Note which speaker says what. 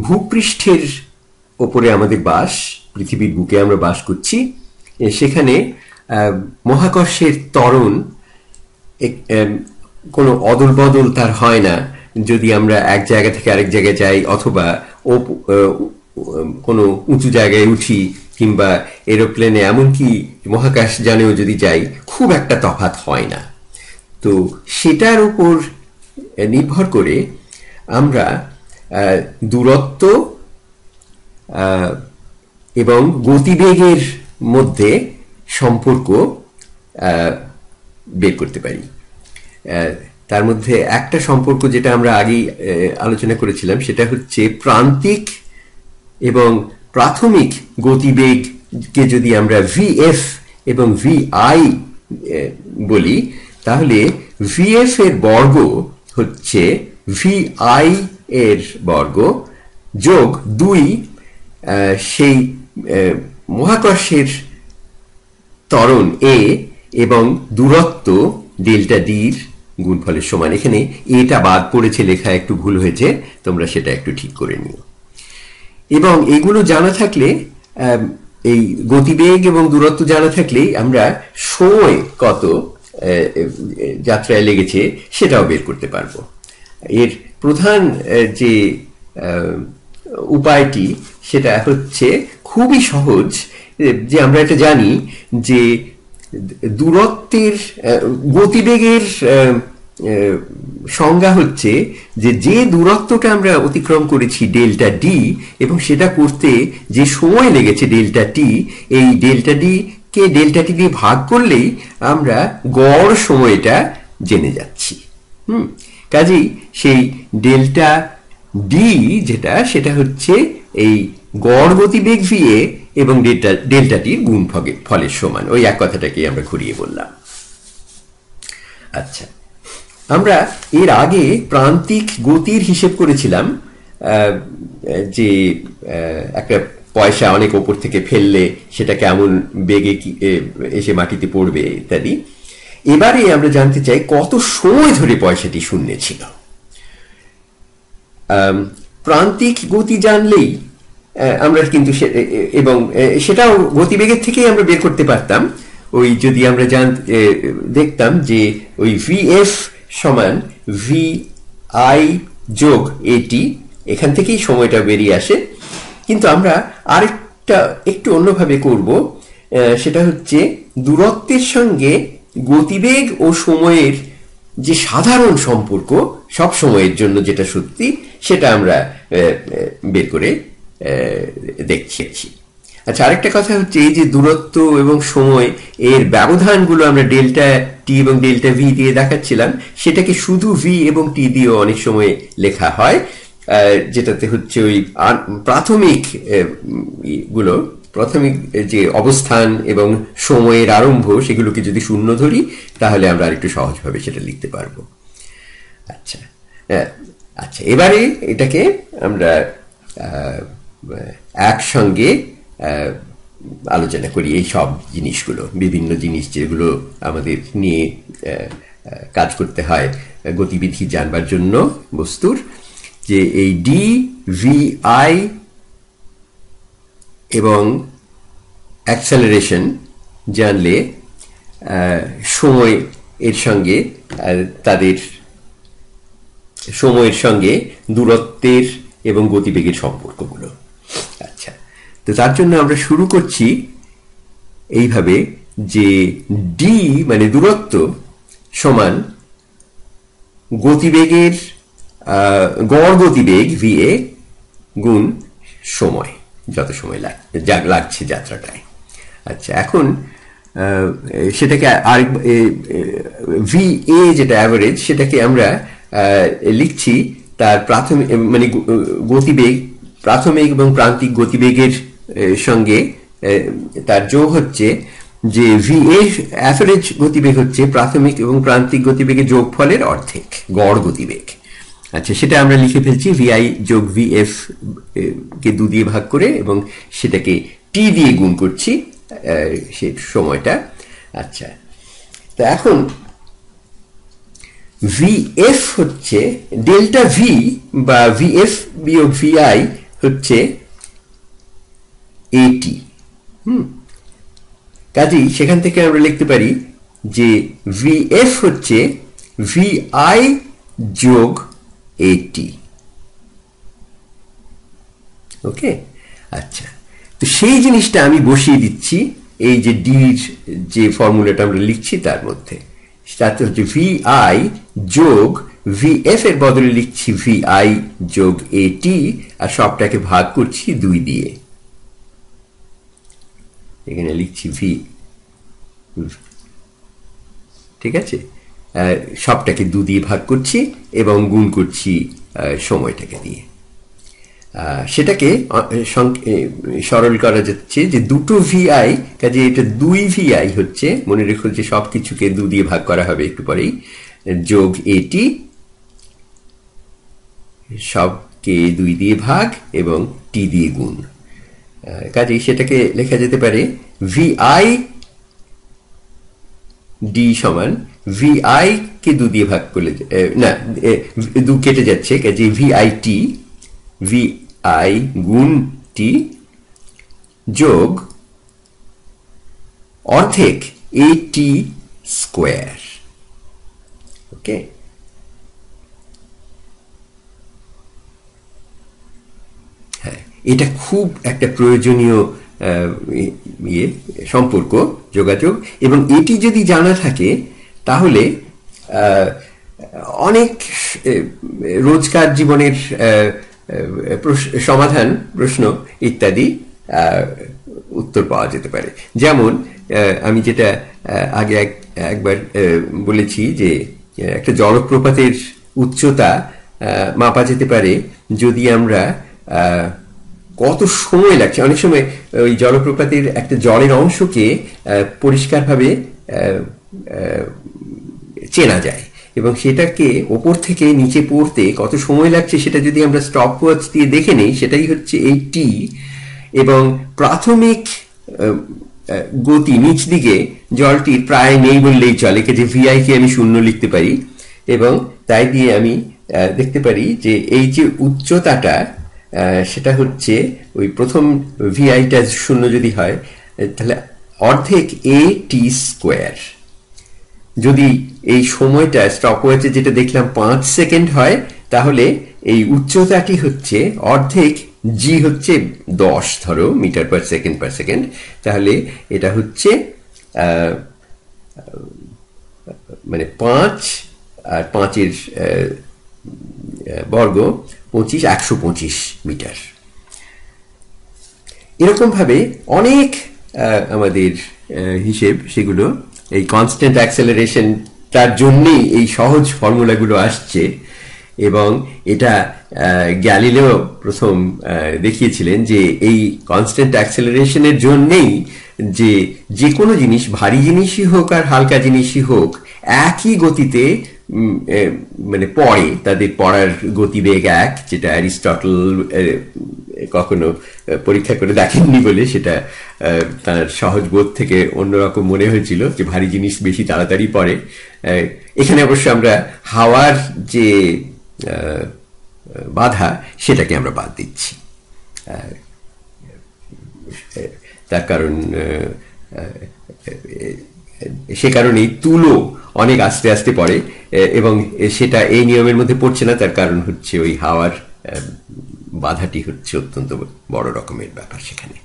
Speaker 1: ভূপৃষ্ঠের ওপরে আমাদের বাস, পৃথিবীর বুকে আমরা বাস করছি, সেখানে মহাকর্ষের ত্বরণ কোনো অদল বদল তার হয় না যদি আমরা এক জায়গা থেকে আরেক জায়গায় যাই অথবা কোনো উঁচু জায়গায় উঠি কিংবা এরোপ্লেনে এমনকি মহাকাশ যানেও যদি যাই, খুব একটা তফাৎ হয় না। তো সেটার উপর নির্ভর করে আমরা দূরত্ব এবং গতিবেগের মধ্যে সম্পর্ক বের করতে পারি। তার মধ্যে একটা সম্পর্ক যেটা আমরা আগেই আলোচনা করেছিলাম, সেটা হচ্ছে প্রান্তিক এবং প্রাথমিক গতিবেগকে যদি আমরা ভিএফ এবং ভিআই বলি, তাহলে ভিএফ এর বর্গ হচ্ছে ভিআই এর বর্গ যোগ 2 সেই মহাকর্ষের ত্বরণ এ এবং দূরত্ব ডেল্টা ডির গুণফলের সমান। এখানে এটা বাদ পড়েছে, লেখা একটু ভুল হয়েছে, তোমরা সেটা একটু ঠিক করে নিও। এবং এগুলো জানা থাকলে, এই গতিবেগ এবং দূরত্ব জানা থাকলেই আমরা সময় কত যাত্রায় লেগেছে সেটাও বের করতে পারবো। এর প্রধান যে উপায়টি সেটা হচ্ছে খুবই সহজ, যে আমরা এটা জানি যে দূরত্বের গতিবেগের সংজ্ঞা হচ্ছে যে দূরত্বটা আমরা অতিক্রম করেছি ডেল্টা ডি, এবং সেটা করতে যে সময় লেগেছে ডেল্টা টি, এই ডেল্টা ডি কে ডেল্টা টি দিয়ে ভাগ করলেই আমরা গড় সময়টা জেনে যাচ্ছি। কাজেই সেই ডেল্টা ডি যেটা, সেটা হচ্ছে এই গড় গতিবেগ ভিএ এবং ডেল্টা টির গুণফলের সমান। ওই এক কথাটাকে আমরা ঘুরিয়ে বললাম। আচ্ছা, আমরা এর আগে প্রান্তিক গতির হিসেব করেছিলাম, যে একটা পয়সা অনেক ওপর থেকে ফেললে সেটা কেমন বেগে এসে মাটিতে পড়বে ইত্যাদি। এবারে আমরা জানতে চাই কত সময় ধরে পয়সাটি শূন্যে ছিল। প্রান্তিক গতি জানলেই আমরা কিন্তু, এবং সেটাও গতিবেগের থেকেই আমরা বের করতে পারতাম। ওই যদি আমরা দেখতাম যে ওই ভিএফ সমান ভি আই যোগ এটি, এখান থেকেই সময়টা বেরিয়ে আসে। কিন্তু আমরা আরেকটা একটু অন্যভাবে করব, সেটা হচ্ছে দূরত্বের সঙ্গে গতিবেগ ও সময়ের যে সাধারণ সম্পর্ক সব সময়ের জন্য যেটা সত্যি, সেটা আমরা বের করে দেখছি। আচ্ছা, আরেকটা কথা হচ্ছে এই যে দূরত্ব এবং সময় এর ব্যবধানগুলো আমরা ডেল্টা টি এবং ডেল্টা ভি দিয়ে দেখাচ্ছিলাম, সেটাকে শুধু ভি এবং টি দিয়েও অনেক সময় লেখা হয়, যেটাতে হচ্ছে ওই প্রাথমিক যে অবস্থান এবং সময়ের আরম্ভ, সেগুলোকে যদি শূন্য ধরি তাহলে আমরা আরেকটু সহজভাবে সেটা লিখতে পারবো। আচ্ছা আচ্ছা, এবারে এটাকে আমরা একসঙ্গে আলোচনা করি। এই সব জিনিসগুলো, বিভিন্ন জিনিস যেগুলো আমাদের নিয়ে কাজ করতে হয় গতিবিধি জানবার জন্য বস্তুর, যে এই ডি ভি আই এবং অ্যাক্সেলারেশন জানলে সময় এর সঙ্গে তাদের সময়ের সঙ্গে দূরত্বের এবং গতিবেগের সম্পর্কগুলো। আচ্ছা, তো তার জন্য আমরা শুরু করছি এইভাবে যে ডি মানে দূরত্ব সমান গতিবেগের গড় গতিবেগ ভিএ গুণ সময়, যত সময় লাগছে যাত্রাটায়। আচ্ছা, এখন সেটাকে আরেক ভি এ যেটা অ্যাভারেজ, সেটাকে আমরা লিখছি তার প্রাথমিক মানে গতিবেগ, প্রাথমিক এবং প্রান্তিক গতিবেগের সঙ্গে তার যোগ হচ্ছে যে ভি এ অ্যাভারেজ গতিবেগ হচ্ছে প্রাথমিক এবং প্রান্তিক গতিবেগের যোগফলের অর্ধেক, গড় গতিবেগ। আচ্ছা, সেটা আমরা লিখে ফেলছি ভিআই যোগ ভিএফ কে 2 দিয়ে ভাগ করে, এবং সেটাকে টি দিয়ে গুণ করছি সে সময়টা। আচ্ছা, তো এখন ভিএফ হচ্ছে ডেল্টা ভি বা ভিএফ বিয়োগ ভিআই হচ্ছে এটি। কাজেই সেখান থেকে আমরা লিখতে পারি যে ভিএফ হচ্ছে ভিআই যোগ এটি। ওকে, আচ্ছা, তো সেই জিনিসটা আমি বসিয়ে দিচ্ছি এই যে ডির যে ফর্মুলাটা আমরা লিখছি তার মধ্যে। তাতে হচ্ছে ভিআই যোগ ভিএফ এর বদলে লিখছি ভিআই যোগ এটি, আর সবটাকে ভাগ করছি 2 দিয়ে। এখানে লিখছি ভি, ঠিক আছে, সবটাকে 2 দিয়ে ভাগ করছি এবং গুণ করছি সময়টাকে দিয়ে। সেটাকে সরল করা যাচ্ছে যে দুটো ভিআই, কাজে এটা 2 ভিআই হচ্ছে, মনে রেখো যে সবকিছুকে 2 দিয়ে ভাগ করা হবে একটু পরেই, যোগ এটি, সবকে 2 দিয়ে ভাগ এবং টি দিয়ে গুণ। কাজেই সেটাকে লেখা যেতে পারে ভিআই ডি সমান ভিআই কে 2 দিয়ে ভাগ করলে, না 2 কেটে যাচ্ছে, কাজে ভিআই টি, ভিআই গুণ টি যোগ অর্ধেক এটি স্কোয়ার। ওকে, হ্যাঁ, এটা খুব একটা প্রয়োজনীয় সম্পর্ক, যোগাযোগ, এবং এটি যদি জানা থাকে তাহলে অনেক রোজকার জীবনের সমাধান, প্রশ্ন ইত্যাদি উত্তর পাওয়া যেতে পারে। যেমন আমি যেটা আগে একবার বলেছি যে একটা জলপ্রপাতের উচ্চতা মাপা যেতে পারে যদি আমরা কত সময় লাগছে। অনেক সময় ওই জলপ্রপাতের একটা জলের অংশকে পরিষ্কারভাবে চেনা যায়, এবং সেটাকে ওপর থেকে নিচে পড়তে কত সময় লাগছে সেটা যদি আমরা স্টপ ওয়াচ দিয়ে দেখে নেই, সেটাই হচ্ছে এই টি। এবং প্রাথমিক গতি নিচ দিকে জলটির প্রায় নেই বললেই চলে, যে ভিআই কে আমি 0 লিখতে পারি, এবং তাই দিয়ে আমি দেখতে পারি যে এই যে উচ্চতাটা সেটা হচ্ছে ওই প্রথম ভিআইটা 0 যদি হয় তাহলে অর্ধেক এ টি স্কোয়ার। যদি এই সময়টা স্টপওয়াচে যেটা দেখলাম 5 সেকেন্ড হয়, তাহলে এই উচ্চতাটি হচ্ছে অর্ধেক, জি হচ্ছে 10 ধরো মিটার পার সেকেন্ড, তাহলে এটা হচ্ছে মানে 5 আর 5-এর বর্গ 25, 125 মিটার। এরকম ভাবে অনেক আমাদের হিসেব, সেগুলো এই কনস্ট্যান্ট অ্যাক্সেলারেশন তার জন্যই এই সহজ ফর্মুলাগুলো আসছে। এবং এটা গ্যালিলিও প্রথম দেখিয়েছিলেন যে এই কনস্ট্যান্ট অ্যাক্সেলারেশনের জন্যেই যে কোনো জিনিস, ভারী জিনিসই হোক আর হালকা জিনিসই হোক, একই গতিতে মানে পড়ে, তাদের পড়ার গতিবেগ এক, যেটা অ্যারিস্টটল কখনো পরীক্ষা করে দেখেননি বলে সেটা তার সহজ বোধ থেকে অন্যরকম মনে হয়েছিল যে ভারী জিনিস বেশি তাড়াতাড়ি পড়ে। এখানে অবশ্য আমরা হাওয়ার যে বাধা সেটাকে আমরা বাদ দিচ্ছি, তার কারণ সে কারণেই তুলো অনেক আস্তে আস্তে পড়ে, এবং সেটা এই নিয়মের মধ্যে পড়ছে না, তার কারণ হচ্ছে ওই হাওয়ার বাধাটি হচ্ছে অত্যন্ত বড় রকমের ব্যাপার সেখানে।